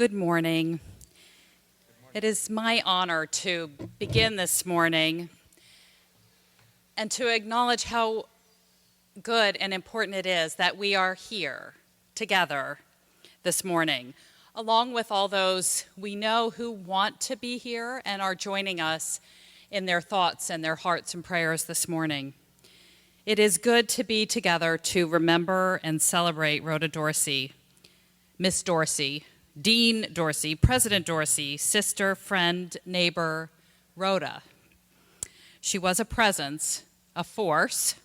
good morning. It is my honor to begin this morning and to acknowledge how good and important it is that we are here together this morning, along with all those we know who want to be here and are joining us in their thoughts and their hearts and prayers this morning. It is good to be together to remember and celebrate Rhoda Dorsey, Miss Dorsey, Dean Dorsey, President Dorsey, sister, friend, neighbor, Rhoda. She was a presence, a force,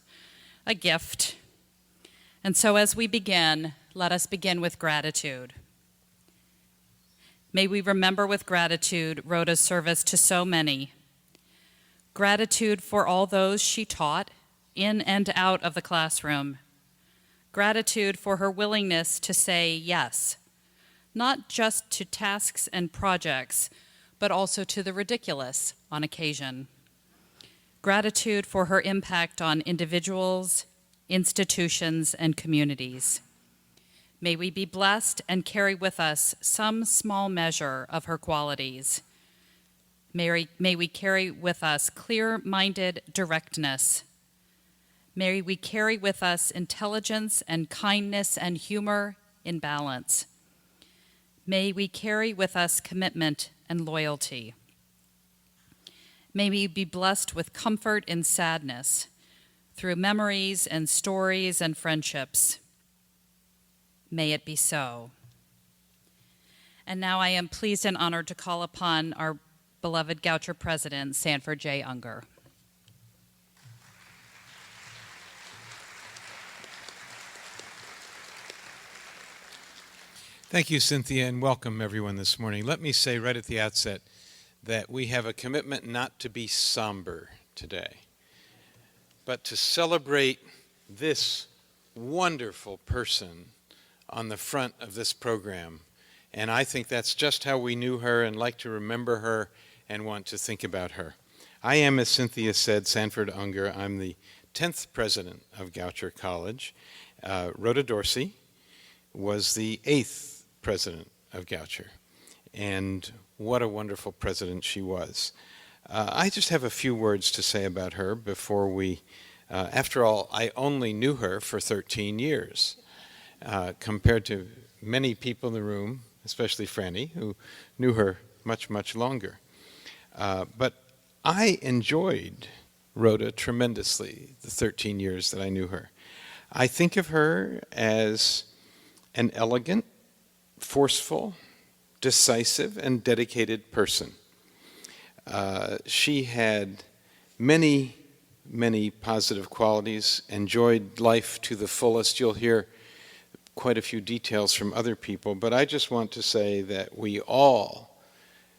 a gift. And so as we begin, let us begin with gratitude. May we remember with gratitude Rhoda's service to so many. Gratitude for all those she taught in and out of the classroom. Gratitude for her willingness to say yes, not just to tasks and projects, but also to the ridiculous on occasion. Gratitude for her impact on individuals, institutions, and communities. May we be blessed and carry with us some small measure of her qualities. May we carry with us clear-minded directness. May we carry with us intelligence and kindness and humor in balance. May we carry with us commitment and loyalty. May we be blessed with comfort in sadness through memories and stories and friendships. May it be so. And now I am pleased and honored to call upon our beloved Goucher President, Sanford J. Unger. Thank you, Cynthia, and welcome everyone this morning. Let me say right at the outset that we have a commitment not to be somber today, but to celebrate this wonderful person on the front of this program. And I think that's just how we knew her and like to remember her and want to think about her. I am, as Cynthia said, Sanford Unger. I'm the 10th president of Goucher College. Rhoda Dorsey was the 8th president of Goucher, and what a wonderful president she was. I just have a few words to say about her before we, after all, I only knew her for 13 years, compared to many people in the room, especially Franny, who knew her much, much longer. But I enjoyed Rhoda tremendously the 13 years that I knew her. I think of her as an elegant, forceful, decisive, and dedicated person. She had many, many positive qualities, enjoyed life to the fullest. You'll hear quite a few details from other people, but I just want to say that we all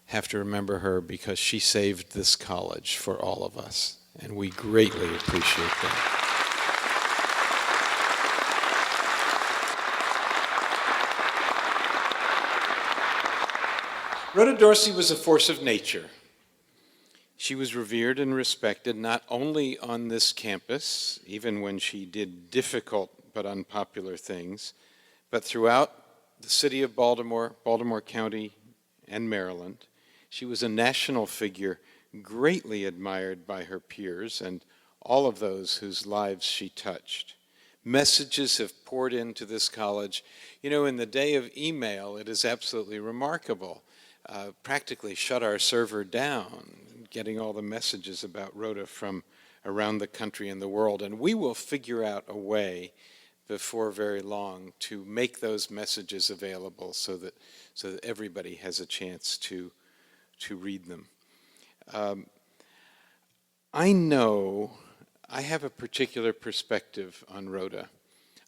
have to remember her because she saved this college for all of us, and we greatly appreciate that. Rhoda Dorsey was a force of nature. She was revered and respected not only on this campus, even when she did difficult but unpopular things, but throughout the city of Baltimore, Baltimore County, and Maryland. She was a national figure, greatly admired by her peers and all of those whose lives she touched. Messages have poured into this college. You know, in the day of email, it is absolutely remarkable. Practically shut our server down, getting all the messages about Rhoda from around the country and the world. And we will figure out a way before very long to make those messages available so that everybody has a chance to read them. I know I have a particular perspective on Rhoda.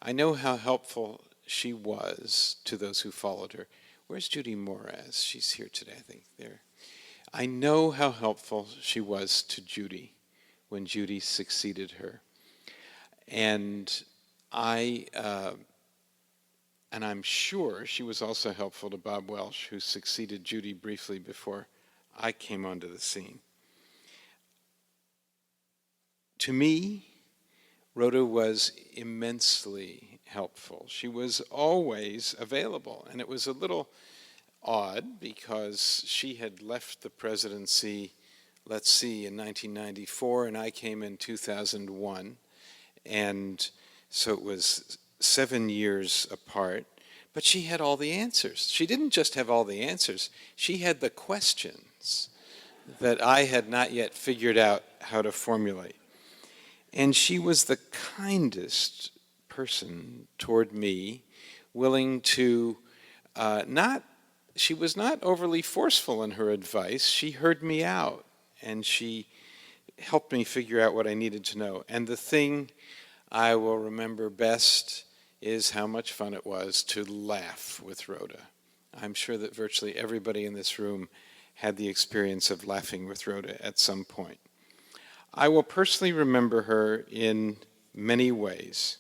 I know how helpful she was to those who followed her. Where's Judy Moraz? She's here today, I think, there. I know how helpful she was to Judy when Judy succeeded her. And I'm sure she was also helpful to Bob Welsh, who succeeded Judy briefly before I came onto the scene. To me, Rhoda was immensely helpful. She was always available, and it was a little odd because she had left the presidency, let's see, in 1994, and I came in 2001. And so it was 7 years apart. But she had all the answers. She didn't just have all the answers, she had the questions that I had not yet figured out how to formulate. And she was the kindest person toward me, willing to she was not overly forceful in her advice. She heard me out, and she helped me figure out what I needed to know. And the thing I will remember best is how much fun it was to laugh with Rhoda. I'm sure that virtually everybody in this room had the experience of laughing with Rhoda at some point. I will personally remember her in many ways.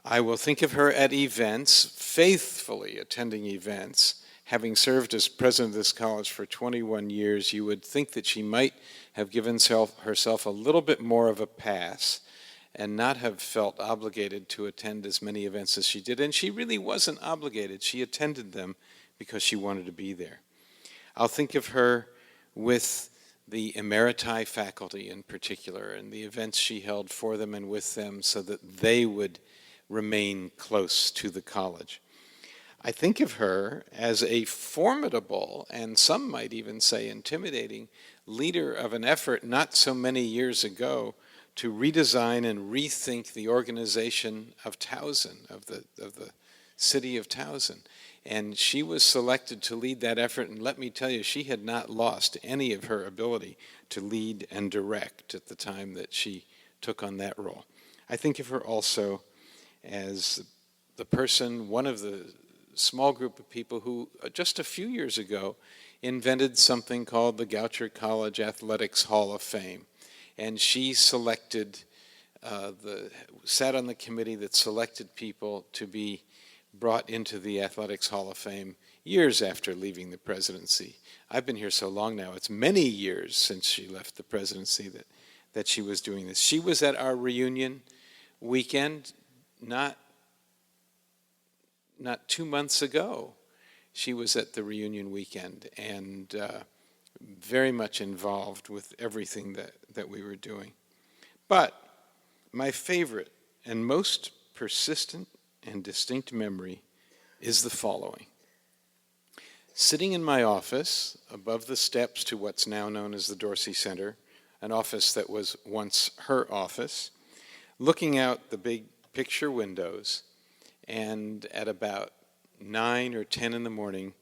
I will think of her at events, faithfully attending events. Having served as president of this college for 21 years, you would think that she might have given herself a little bit more of a pass and not have felt obligated to attend as many events as she did. And she really wasn't obligated. She attended them because she wanted to be there. I'll think of her with the emeriti faculty in particular and the events she held for them and with them so that they would remain close to the college. I think of her as a formidable, and some might even say intimidating, leader of an effort not so many years ago to redesign and rethink the organization of Towson, of the city of Towson. And she was selected to lead that effort, and let me tell you, she had not lost any of her ability to lead and direct at the time that she took on that role. I think of her also as the person, one of the small group of people who just a few years ago invented something called the Goucher College Athletics Hall of Fame. And she selected, sat on the committee that selected people to be brought into the Athletics Hall of Fame years after leaving the presidency. I've been here so long now, it's many years since she left the presidency that she was doing this. She was at our reunion weekend, not 2 months ago. She was at the reunion weekend and very much involved with everything that we were doing. But my favorite and most persistent and distinct memory is the following. Sitting in my office above the steps to what's now known as the Dorsey Center, an office that was once her office, looking out the big picture windows, and at about 9 or 10 in the morning,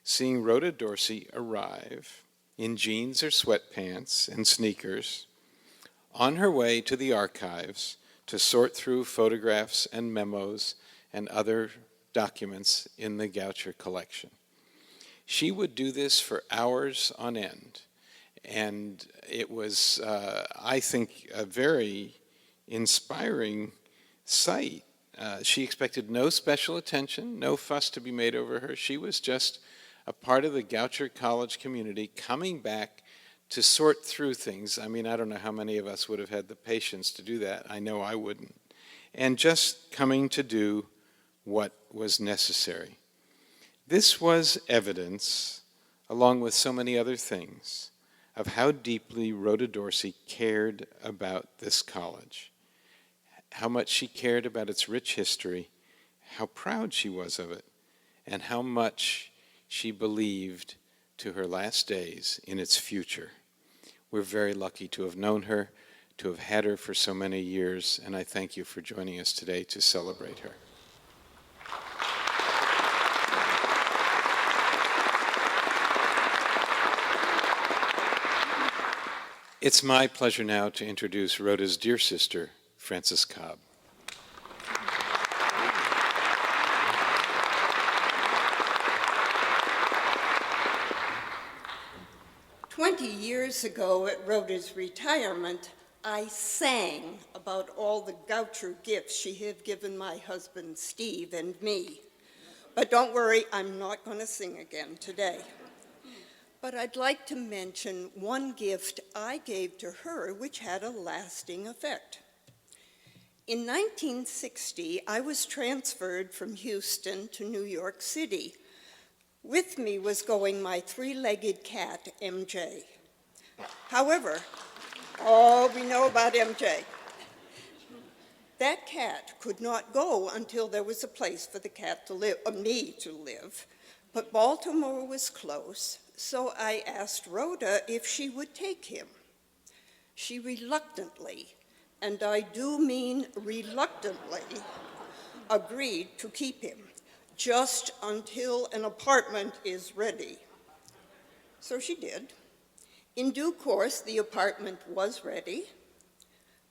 seeing Rhoda Dorsey arrive in jeans or sweatpants and sneakers, on her way to the archives to sort through photographs and memos and other documents in the Goucher collection. She would do this for hours on end, and it was, I think, a very inspiring sight. She expected no special attention, no fuss to be made over her. She was just a part of the Goucher College community coming back to sort through things. I mean, I don't know how many of us would have had the patience to do that. I know I wouldn't. And just coming to do what was necessary. This was evidence, along with so many other things, of how deeply Rhoda Dorsey cared about this college, how much she cared about its rich history, how proud she was of it, and how much she believed to her last days in its future. We're very lucky to have known her, to have had her for so many years, and I thank you for joining us today to celebrate her. It's my pleasure now to introduce Rhoda's dear sister, Frances Cobb. 20 years ago at Rhoda's retirement, I sang about all the Goucher gifts she had given my husband Steve and me. But don't worry, I'm not going to sing again today. But I'd like to mention one gift I gave to her which had a lasting effect. In 1960, I was transferred from Houston to New York City, With me was going my three-legged cat, MJ. However, all we know about MJ. That cat could not go until there was a place for the cat to live, me to live. But Baltimore was close, so I asked Rhoda if she would take him. She reluctantly, and I do mean reluctantly, agreed to keep him, just until an apartment is ready. So she did. In due course, the apartment was ready,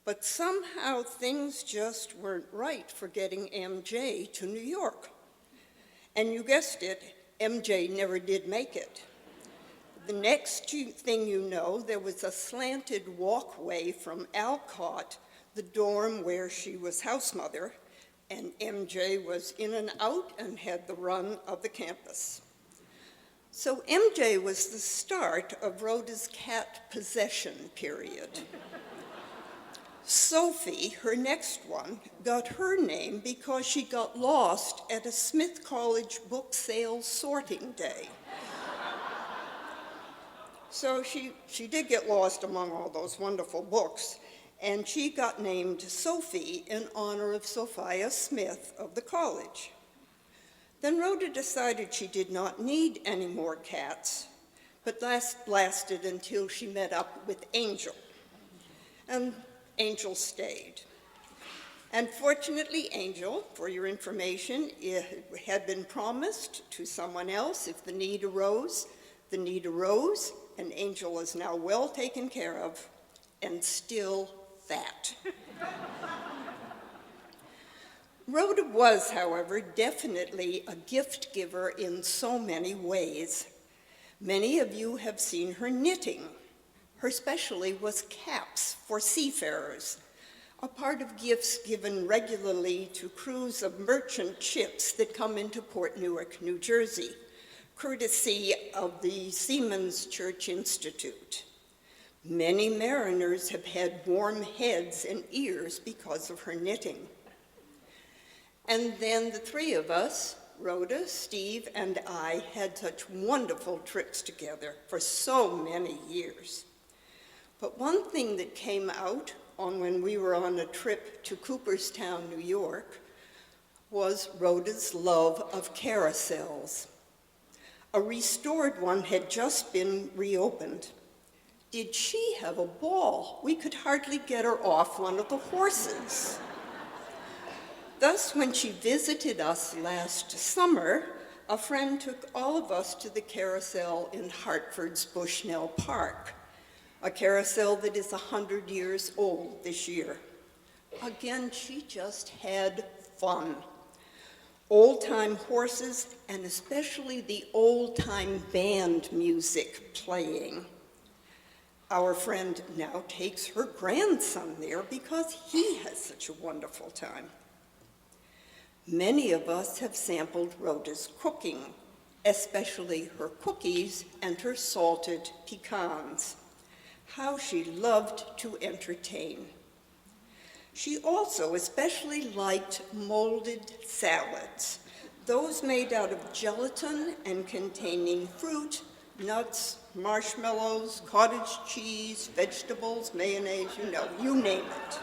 but somehow things just weren't right for getting MJ to New York. And you guessed it, MJ never did make it. The next thing you know, there was a slanted walkway from Alcott, the dorm where she was house mother, and MJ was in and out and had the run of the campus. So MJ was the start of Rhoda's cat possession period. Sophie, her next one, got her name because she got lost at a Smith College book sale sorting day. So she did get lost among all those wonderful books, and she got named Sophie in honor of Sophia Smith of the college. Then Rhoda decided she did not need any more cats, but lasted until she met up with Angel. And Angel stayed. And fortunately, Angel, for your information, it had been promised to someone else if the need arose. The need arose, and Angel is now well taken care of and still fat. Rhoda was, however, definitely a gift giver in so many ways. Many of you have seen her knitting. Her specialty was caps for seafarers, a part of gifts given regularly to crews of merchant ships that come into Port Newark, New Jersey, courtesy of the Seamen's Church Institute. Many mariners have had warm heads and ears because of her knitting. And then the three of us, Rhoda, Steve, and I, had such wonderful trips together for so many years. But one thing that came out when we were on a trip to Cooperstown, New York, was Rhoda's love of carousels. A restored one had just been reopened. Did she have a ball? We could hardly get her off one of the horses. Thus, when she visited us last summer, a friend took all of us to the carousel in Hartford's Bushnell Park, a carousel that is 100 years old this year. Again, she just had fun. Old-time horses, and especially the old-time band music playing. Our friend now takes her grandson there because he has such a wonderful time. Many of us have sampled Rhoda's cooking, especially her cookies and her salted pecans. How she loved to entertain. She also especially liked molded salads, those made out of gelatin and containing fruit, nuts, marshmallows, cottage cheese, vegetables, mayonnaise, you name it.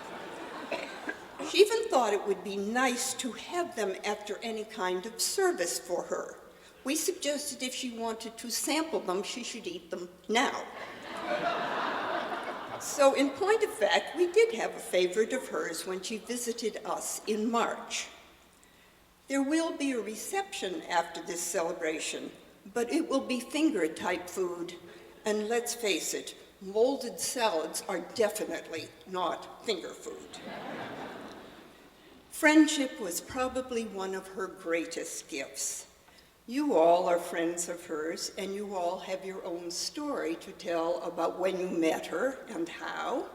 She even thought it would be nice to have them after any kind of service for her. We suggested if she wanted to sample them, she should eat them now. So in point of fact, we did have a favorite of hers when she visited us in March. There will be a reception after this celebration, but it will be finger-type food. And let's face it, molded salads are definitely not finger food. Friendship was probably one of her greatest gifts. You all are friends of hers, and you all have your own story to tell about when you met her and how.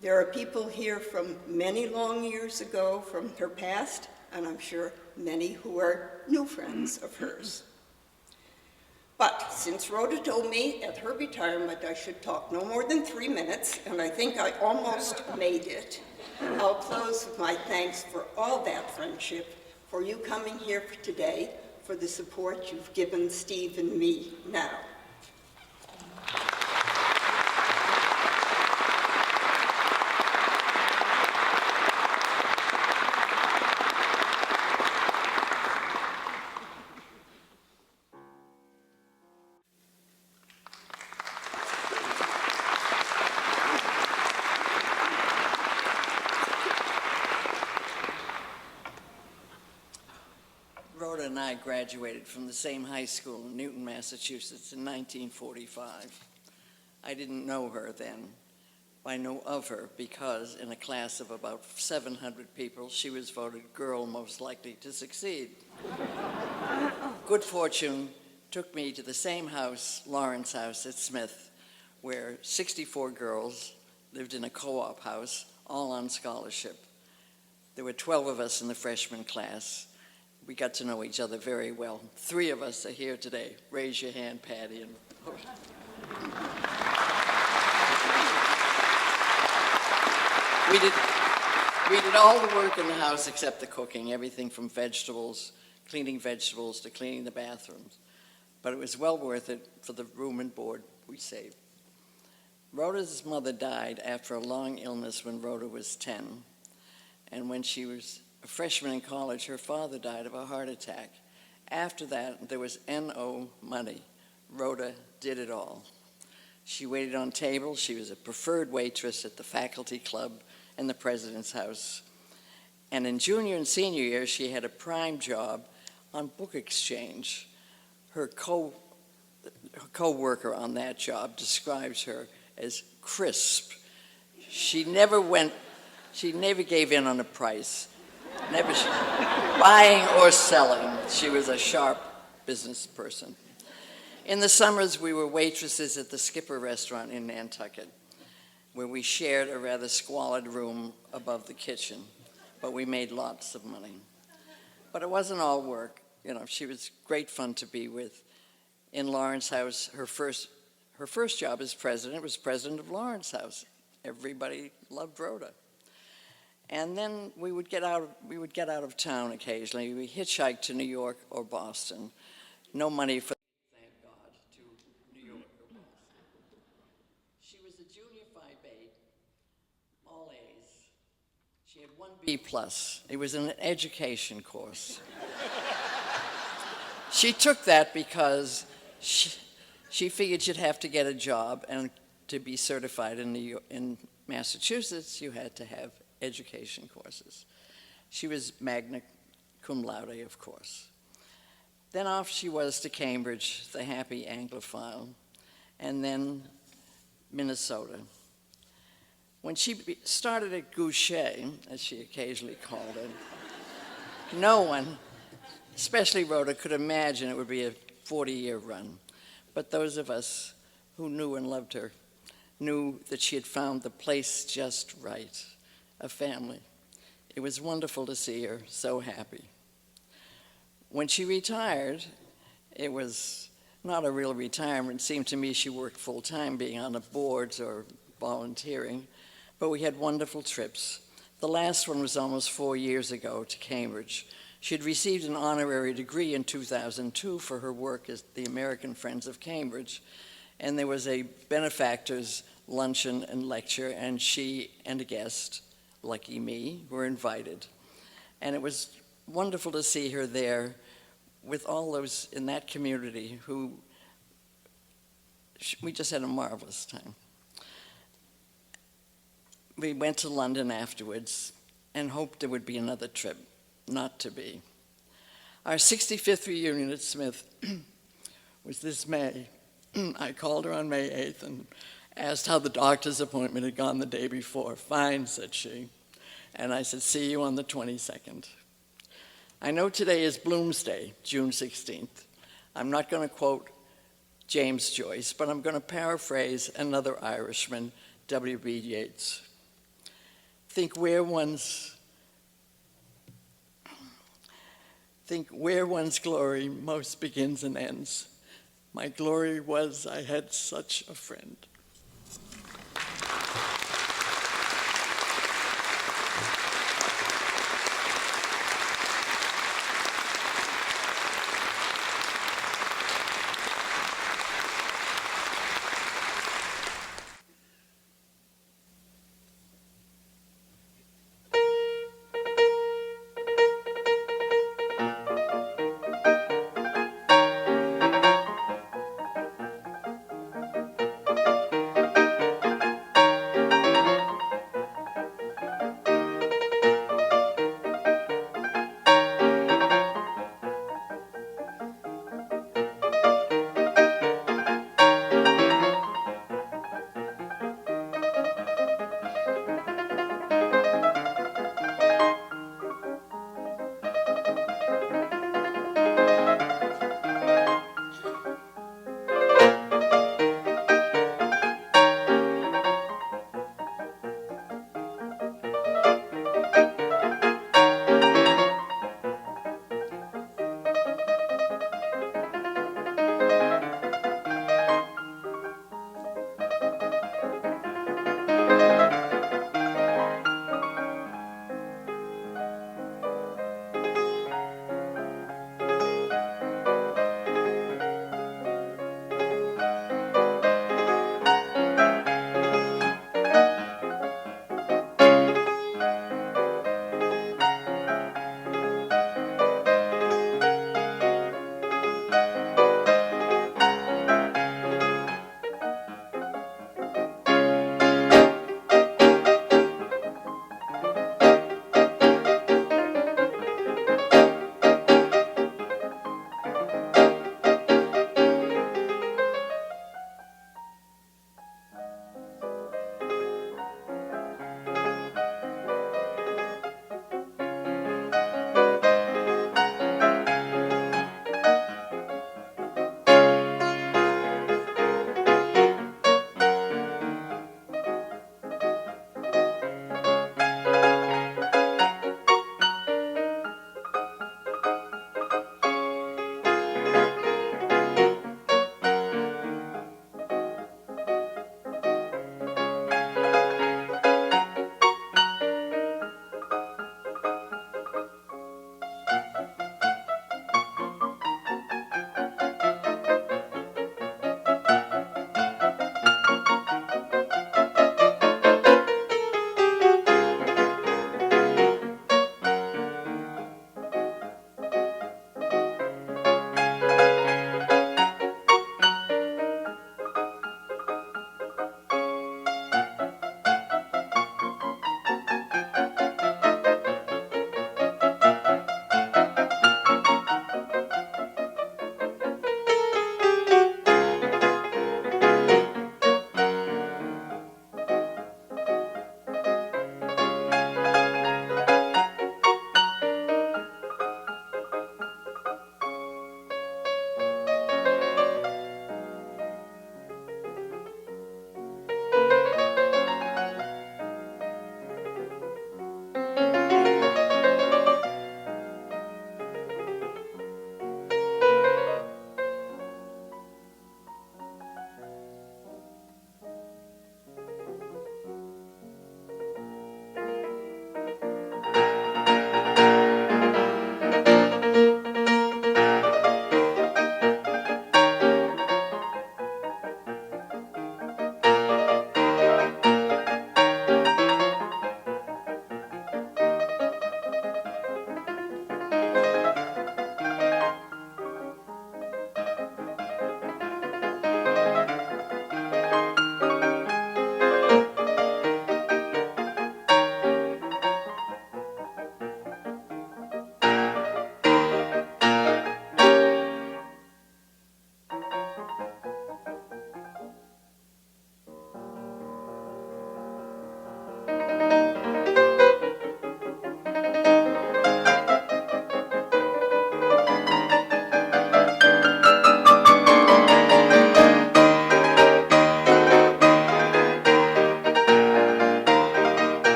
There are people here from many long years ago from her past, and I'm sure many who are new friends of hers. But since Rhoda told me at her retirement I should talk no more than 3 minutes, and I think I almost made it, I'll close with my thanks for all that friendship, for you coming here today, for the support you've given Steve and me now. Rhoda and I graduated from the same high school in Newton, Massachusetts in 1945. I didn't know her then. I know of her because in a class of about 700 people, she was voted girl most likely to succeed. Good fortune took me to the same house, Lawrence House at Smith, where 64 girls lived in a co-op house, all on scholarship. There were 12 of us in the freshman class. We got to know each other very well. 3 of us are here today. Raise your hand, Patty. And we did all the work in the house except the cooking, everything from vegetables, cleaning vegetables to cleaning the bathrooms. But it was well worth it for the room and board we saved. Rhoda's mother died after a long illness when Rhoda was 10. And when she was a freshman in college, her father died of a heart attack. After that, there was NO money. Rhoda did it all. She waited on tables. She was a preferred waitress at the faculty club and the president's house. And in junior and senior year, she had a prime job on book exchange. Her co-worker on that job describes her as crisp. She never gave in on a price. Never buying or selling. She was a sharp business person. In the summers, we were waitresses at the Skipper restaurant in Nantucket, where we shared a rather squalid room above the kitchen, but we made lots of money. But it wasn't all work. You know, she was great fun to be with. In Lawrence House, her first job as president was president of Lawrence House. Everybody loved Rhoda. And then we would get out of town occasionally. We hitchhiked to New York or Boston. No money for, thank God, to New York or Boston. She was a junior Phi Beta, all A's. She had 1 B+. It was an education course. She took that because she figured she'd have to get a job, and to be certified in Massachusetts, you had to have education courses. She was magna cum laude, of course. Then off she was to Cambridge, the happy Anglophile, and then Minnesota. When she started at Goucher, as she occasionally called it, no one, especially Rhoda, could imagine it would be a 40-year run. But those of us who knew and loved her knew that she had found the place just right. A family. It was wonderful to see her so happy. When she retired, it was not a real retirement. It seemed to me she worked full-time, being on the boards or volunteering, but we had wonderful trips. The last one was almost 4 years ago to Cambridge. She had received an honorary degree in 2002 for her work as the American Friends of Cambridge, and there was a benefactors luncheon and lecture, and she and a guest, lucky me, were invited. And it was wonderful to see her there with all those in that community who, we just had a marvelous time. We went to London afterwards and hoped there would be another trip, not to be. Our 65th reunion at Smith was this May. I called her on May 8th and asked how the doctor's appointment had gone the day before. Fine, said she. And I said, see you on the 22nd. I know today is Bloomsday, June 16th. I'm not going to quote James Joyce, but I'm going to paraphrase another Irishman, W.B. Yeats. Think where one's glory most begins and ends. My glory was I had such a friend.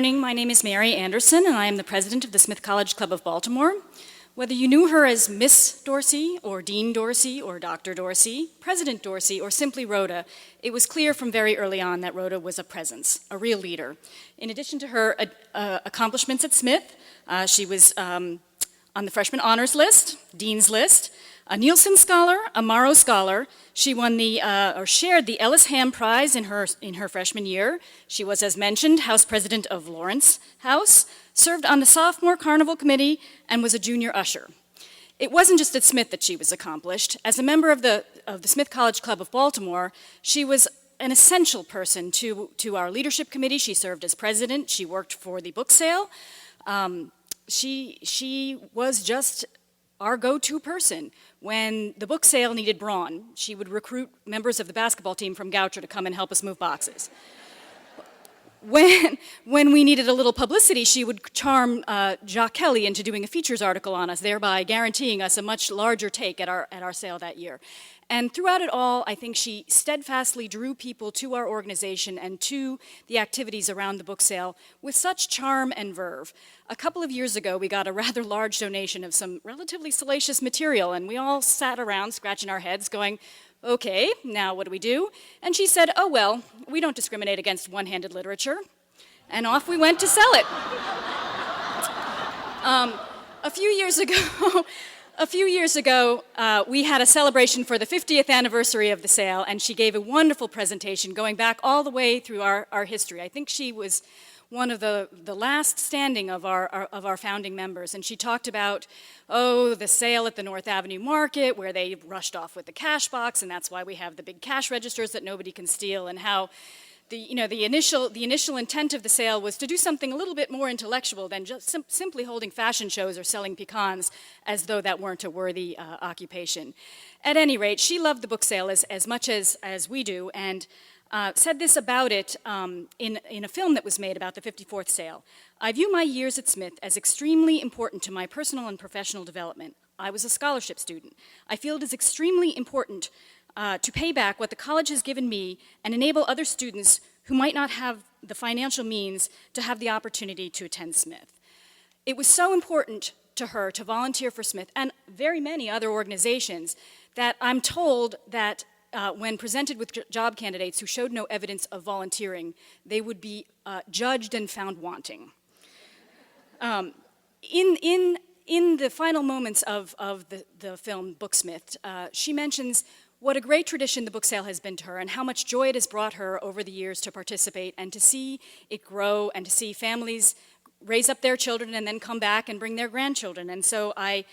morning. My name is Mary Anderson, and I am the president of the Smith College Club of Baltimore. Whether you knew her as Miss Dorsey, or Dean Dorsey, or Dr. Dorsey, President Dorsey, or simply Rhoda, it was clear from very early on that Rhoda was a presence, a real leader. In addition to her accomplishments at Smith, she was on the freshman honors list, dean's list, a Nielsen Scholar, a Morrow Scholar. She won or shared the Ellis Ham Prize in her freshman year. She was, as mentioned, House President of Lawrence House, served on the Sophomore Carnival Committee, and was a junior usher. It wasn't just at Smith that she was accomplished. As a member of the Smith College Club of Baltimore, she was an essential person to our leadership committee. She served as president. She worked for the book sale. She was just our go-to person. When the book sale needed brawn, she would recruit members of the basketball team from Goucher to come and help us move boxes. When we needed a little publicity, she would charm Jacques Kelly into doing a features article on us, thereby guaranteeing us a much larger take at our sale that year. And throughout it all, I think she steadfastly drew people to our organization and to the activities around the book sale with such charm and verve. A couple of years ago, we got a rather large donation of some relatively salacious material, and we all sat around scratching our heads going, okay, now what do we do? And she said, oh well, we don't discriminate against one-handed literature. And off we went to sell it. A few years ago, we had a celebration for the 50th anniversary of the sale, and she gave a wonderful presentation going back all the way through our history. I think she was one of the last standing of our founding members, and she talked about, the sale at the North Avenue Market, where they rushed off with the cash box, and that's why we have the big cash registers that nobody can steal, and how the initial intent of the sale was to do something a little bit more intellectual than just simply holding fashion shows or selling pecans, as though that weren't a worthy occupation. At any rate, she loved the book sale as much as we do, and said this about it in a film that was made about the 54th sale. I view my years at Smith as extremely important to my personal and professional development. I was a scholarship student. I feel it is extremely important to pay back what the college has given me and enable other students who might not have the financial means to have the opportunity to attend Smith. It was so important to her to volunteer for Smith and very many other organizations that I'm told that when presented with job candidates who showed no evidence of volunteering, they would be judged and found wanting. In the final moments of the film Booksmith, she mentions what a great tradition the book sale has been to her and how much joy it has brought her over the years to participate and to see it grow and to see families raise up their children and then come back and bring their grandchildren. And so I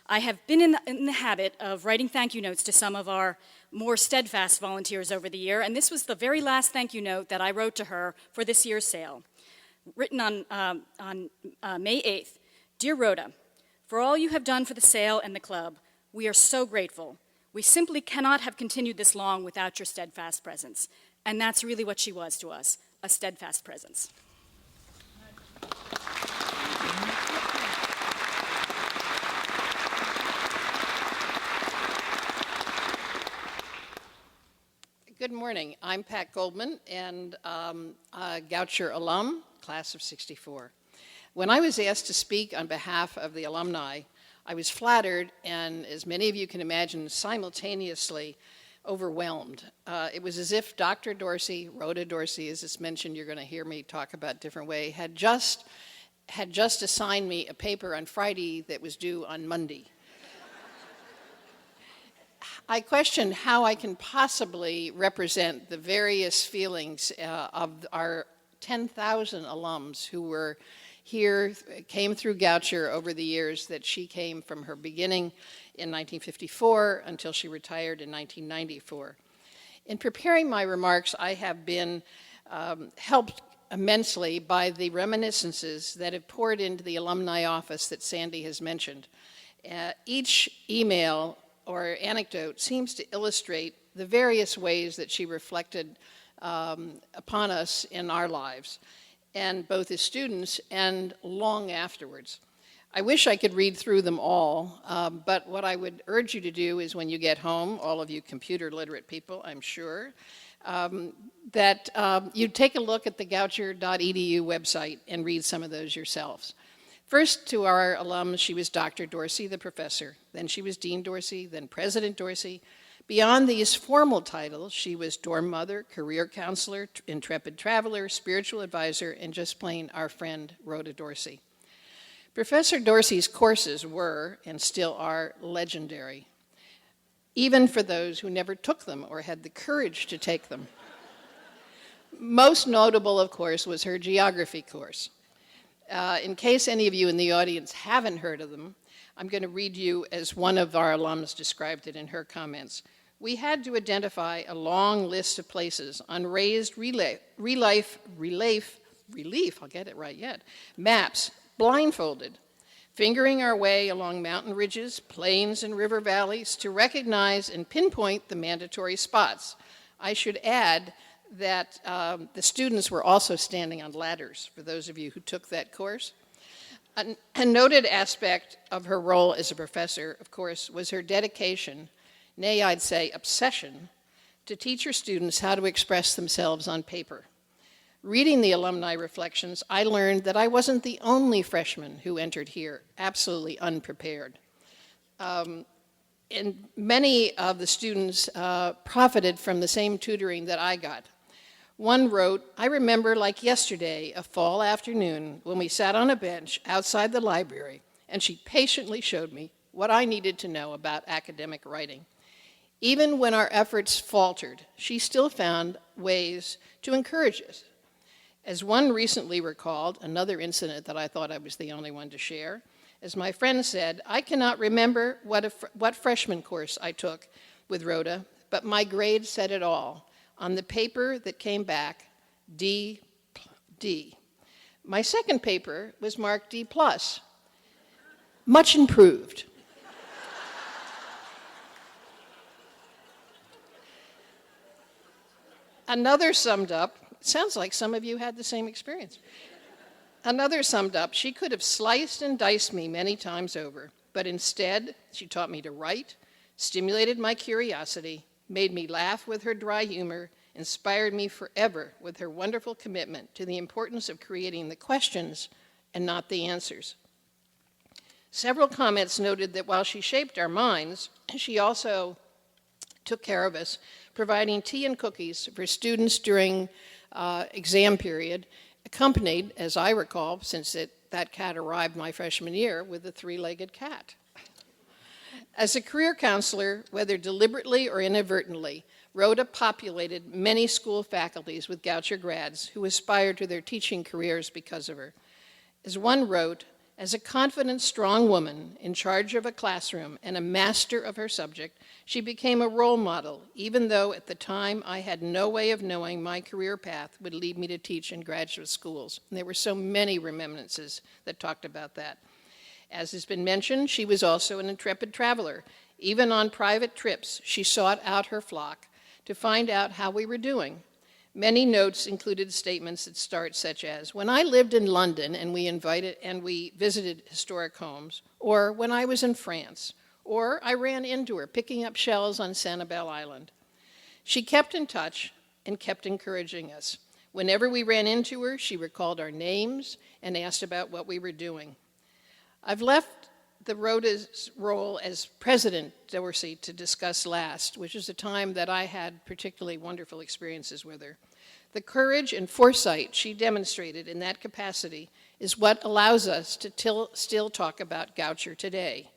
have been in the habit of writing thank you notes to some of our more steadfast volunteers over the year, and this was the very last thank you note that I wrote to her for this year's sale. Written on May 8th, Dear Rhoda, for all you have done for the sale and the club, we are so grateful. We simply cannot have continued this long without your steadfast presence. And that's really what she was to us, a steadfast presence. Good morning. I'm Pat Goldman, and a Goucher alum, class of '64. When I was asked to speak on behalf of the alumni, I was flattered and, as many of you can imagine, simultaneously overwhelmed. It was as if Dr. Dorsey, Rhoda Dorsey, as it's mentioned, you're going to hear me talk about different way, had just assigned me a paper on Friday that was due on Monday. I question how I can possibly represent the various feelings of our 10,000 alums who were here, came through Goucher over the years that she came from her beginning in 1954 until she retired in 1994. In preparing my remarks, I have been helped immensely by the reminiscences that have poured into the alumni office that Sandy has mentioned. Each email or anecdote seems to illustrate the various ways that she reflected upon us in our lives, and both as students and long afterwards. I wish I could read through them all, but what I would urge you to do is when you get home, all of you computer literate people, I'm sure, that you take a look at the Goucher.edu website and read some of those yourselves. First, to our alums, she was Dr. Dorsey, the professor. Then she was Dean Dorsey, then President Dorsey. Beyond these formal titles, she was dorm mother, career counselor, intrepid traveler, spiritual advisor, and just plain our friend, Rhoda Dorsey. Professor Dorsey's courses were, and still are, legendary, even for those who never took them or had the courage to take them. Most notable, of course, was her geography course. In case any of you in the audience haven't heard of them, I'm going to read you as one of our alums described it in her comments. We had to identify a long list of places on raised relief, I'll get it right yet, maps, blindfolded, fingering our way along mountain ridges, plains, and river valleys to recognize and pinpoint the mandatory spots. I should add that the students were also standing on ladders, for those of you who took that course. A noted aspect of her role as a professor, of course, was her dedication, nay, I'd say obsession, to teach her students how to express themselves on paper. Reading the alumni reflections, I learned that I wasn't the only freshman who entered here absolutely unprepared. And many of the students profited from the same tutoring that I got. One wrote, I remember like yesterday, a fall afternoon, when we sat on a bench outside the library, and she patiently showed me what I needed to know about academic writing. Even when our efforts faltered, she still found ways to encourage us. As one recently recalled, another incident that I thought I was the only one to share, as my friend said, I cannot remember what freshman course I took with Rhoda, but my grade said it all. On the paper that came back, D. My second paper was marked D+, much improved. Another summed up, sounds like some of you had the same experience. Another summed up, she could have sliced and diced me many times over, but instead, she taught me to write, stimulated my curiosity, made me laugh with her dry humor, inspired me forever with her wonderful commitment to the importance of creating the questions and not the answers. Several comments noted that while she shaped our minds, she also took care of us, providing tea and cookies for students during exam period, accompanied, as I recall, since that cat arrived my freshman year, with a three-legged cat. As a career counselor, whether deliberately or inadvertently, Rhoda populated many school faculties with Goucher grads who aspired to their teaching careers because of her. As one wrote, as a confident, strong woman in charge of a classroom and a master of her subject, she became a role model, even though at the time I had no way of knowing my career path would lead me to teach in graduate schools. And there were so many reminiscences that talked about that. As has been mentioned, she was also an intrepid traveler. Even on private trips, she sought out her flock to find out how we were doing. Many notes included statements that start such as, when I lived in London and we visited historic homes, or when I was in France, or I ran into her picking up shells on Sanibel Island. She kept in touch and kept encouraging us. Whenever we ran into her, she recalled our names and asked about what we were doing. I've left the Rhoda's role as President Dorsey to discuss last, which is a time that I had particularly wonderful experiences with her. The courage and foresight she demonstrated in that capacity is what allows us to still talk about Goucher today.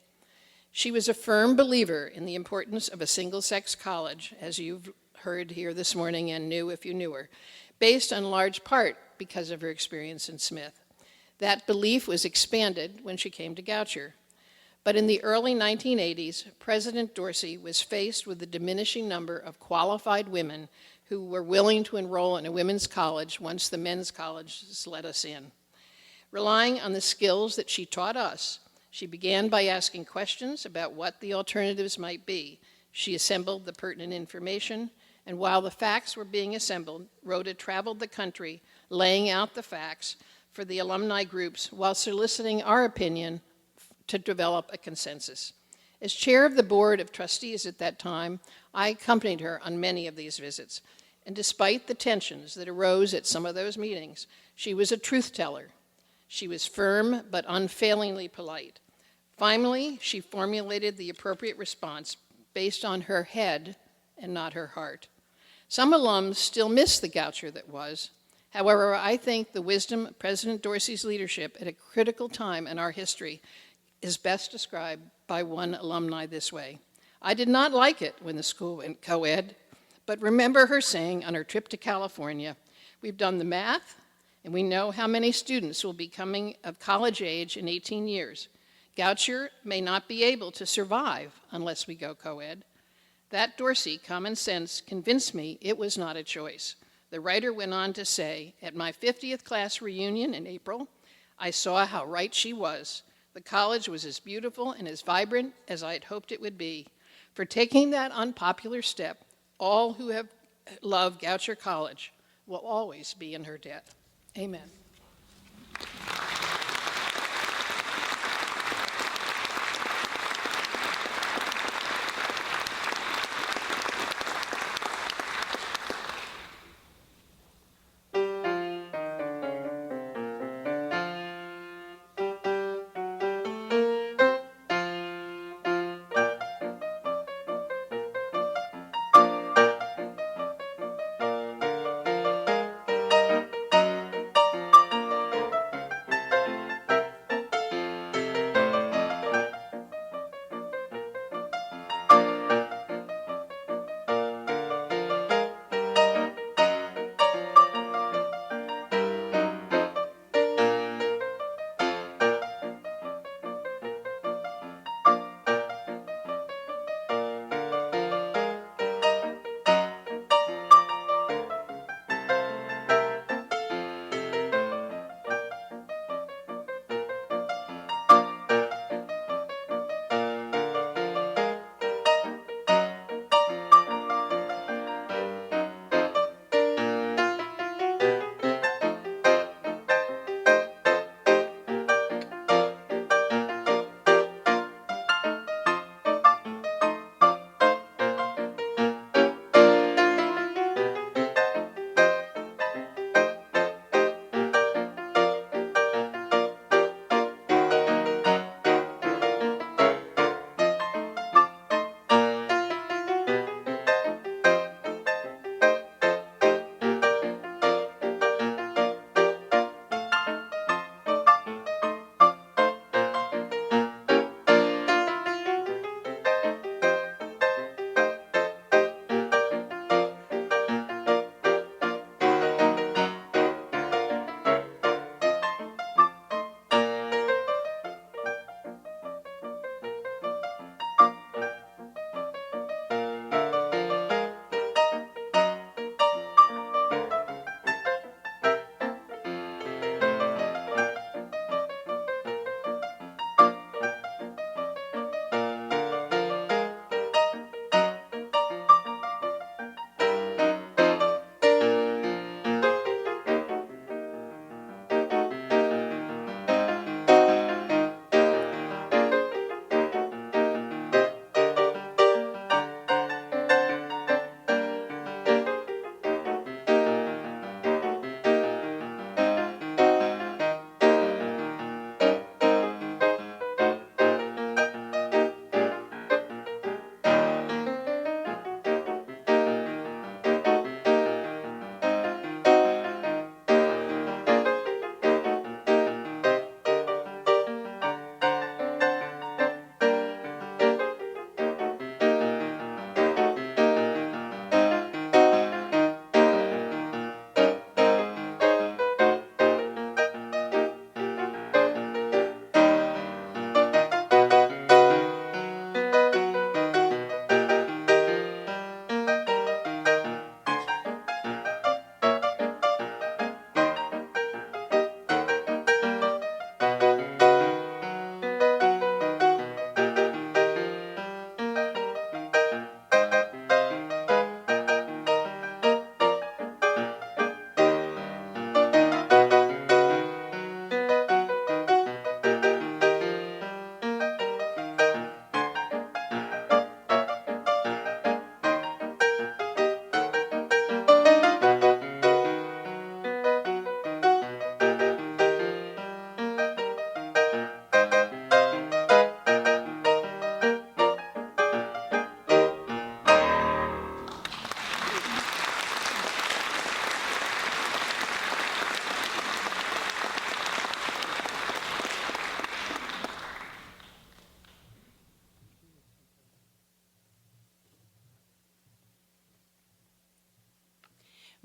She was a firm believer in the importance of a single-sex college, as you've heard here this morning and knew if you knew her, based on large part because of her experience in Smith. That belief was expanded when she came to Goucher. But in the early 1980s, President Dorsey was faced with a diminishing number of qualified women who were willing to enroll in a women's college once the men's colleges let us in. Relying on the skills that she taught us, she began by asking questions about what the alternatives might be. She assembled the pertinent information, and while the facts were being assembled, Rhoda traveled the country, laying out the facts for the alumni groups while soliciting our opinion to develop a consensus. As chair of the board of trustees at that time, I accompanied her on many of these visits. And despite the tensions that arose at some of those meetings, she was a truth teller. She was firm but unfailingly polite. Finally, she formulated the appropriate response based on her head and not her heart. Some alums still miss the Goucher that was. However, I think the wisdom of President Dorsey's leadership at a critical time in our history is best described by one alumni this way. I did not like it when the school went co-ed, but remember her saying on her trip to California, "We've done the math, and we know how many students will be coming of college age in 18 years. Goucher may not be able to survive unless we go co-ed." That Dorsey common sense convinced me it was not a choice. The writer went on to say, "At my 50th class reunion in April, I saw how right she was. The college was as beautiful and as vibrant as I had hoped it would be. For taking that unpopular step, all who have loved Goucher College will always be in her debt." Amen.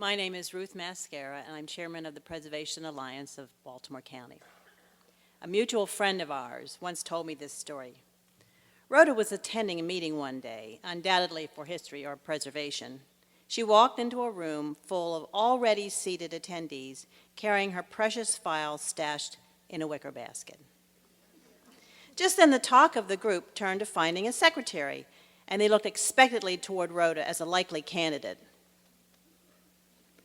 My name is Ruth Mascara, and I'm chairman of the Preservation Alliance of Baltimore County. A mutual friend of ours once told me this story. Rhoda was attending a meeting one day, undoubtedly for history or preservation. She walked into a room full of already seated attendees carrying her precious files stashed in a wicker basket. Just then the talk of the group turned to finding a secretary, and they looked expectantly toward Rhoda as a likely candidate.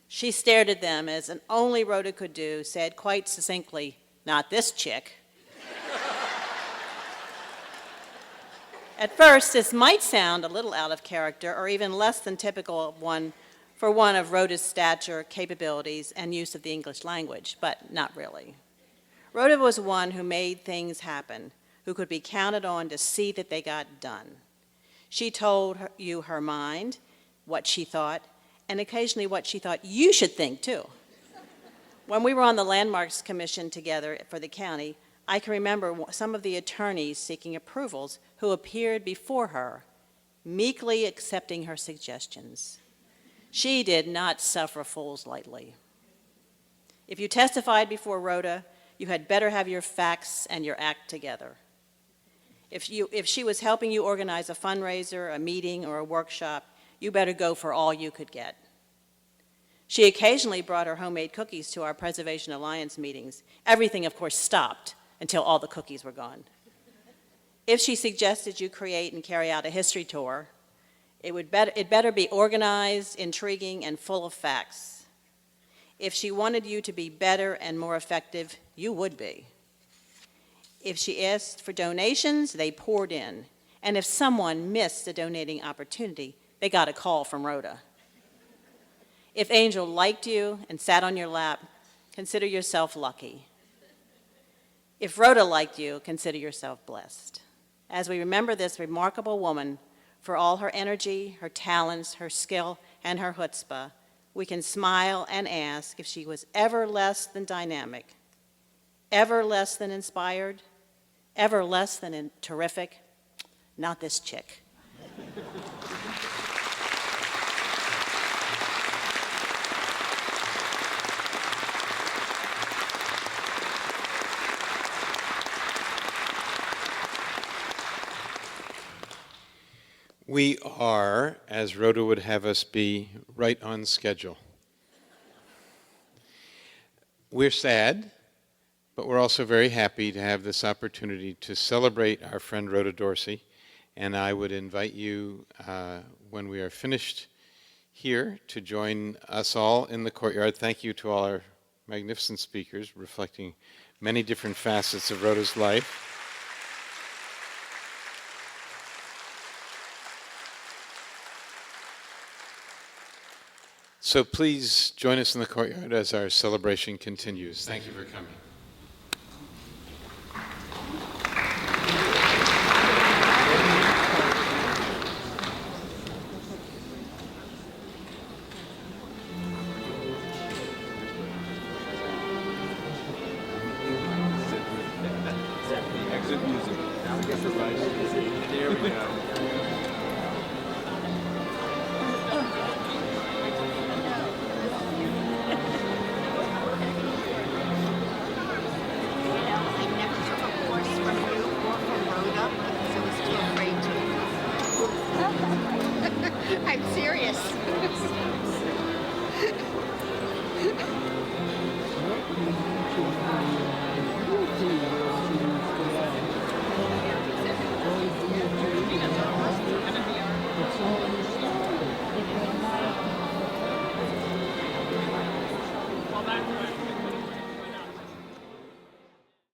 She stared at them as only Rhoda could do, said quite succinctly, "Not this chick." At first, this might sound a little out of character or even less than typical for one of Rhoda's stature, capabilities, and use of the English language, but not really. Rhoda was one who made things happen, who could be counted on to see that they got done. She told you her mind, what she thought, and occasionally what she thought you should think, too. When we were on the Landmarks Commission together for the county, I can remember some of the attorneys seeking approvals who appeared before her, meekly accepting her suggestions. She did not suffer fools lightly. If you testified before Rhoda, you had better have your facts and your act together. If she was helping you organize a fundraiser, a meeting, or a workshop, you better go for all you could get. She occasionally brought her homemade cookies to our Preservation Alliance meetings. Everything, of course, stopped until all the cookies were gone. If she suggested you create and carry out a history tour, it better be organized, intriguing, and full of facts. If she wanted you to be better and more effective, you would be. If she asked for donations, they poured in. And if someone missed a donating opportunity, they got a call from Rhoda. If Angel liked you and sat on your lap, consider yourself lucky. If Rhoda liked you, consider yourself blessed. As we remember this remarkable woman, for all her energy, her talents, her skill, and her chutzpah, we can smile and ask if she was ever less than dynamic, ever less than inspired, ever less than terrific. Not this chick. We are, as Rhoda would have us be, right on schedule. We're sad, but we're also very happy to have this opportunity to celebrate our friend Rhoda Dorsey. And I would invite you, when we are finished here, to join us all in the courtyard. Thank you to all our magnificent speakers, reflecting many different facets of Rhoda's life. So please join us in the courtyard as our celebration continues. Thank you for coming. Exit music. Now we get the right. There we go.